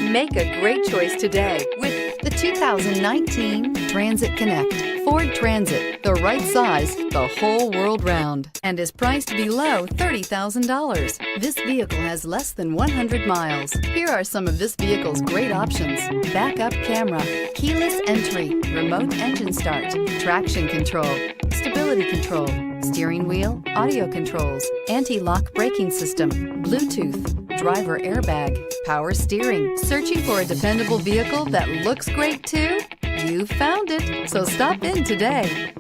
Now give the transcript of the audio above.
Make a great choice today with the 2019 Transit Connect. Ford Transit, the right size the whole world round, and is priced below $30,000. This vehicle has less than 100 miles. Here are some of this vehicle's great options: backup camera, keyless entry, remote engine start, traction control, stability control, steering wheel audio controls, anti-lock braking system, Bluetooth, driver airbag, power steering. Searching for a dependable vehicle that looks great too? You found it, so stop in today.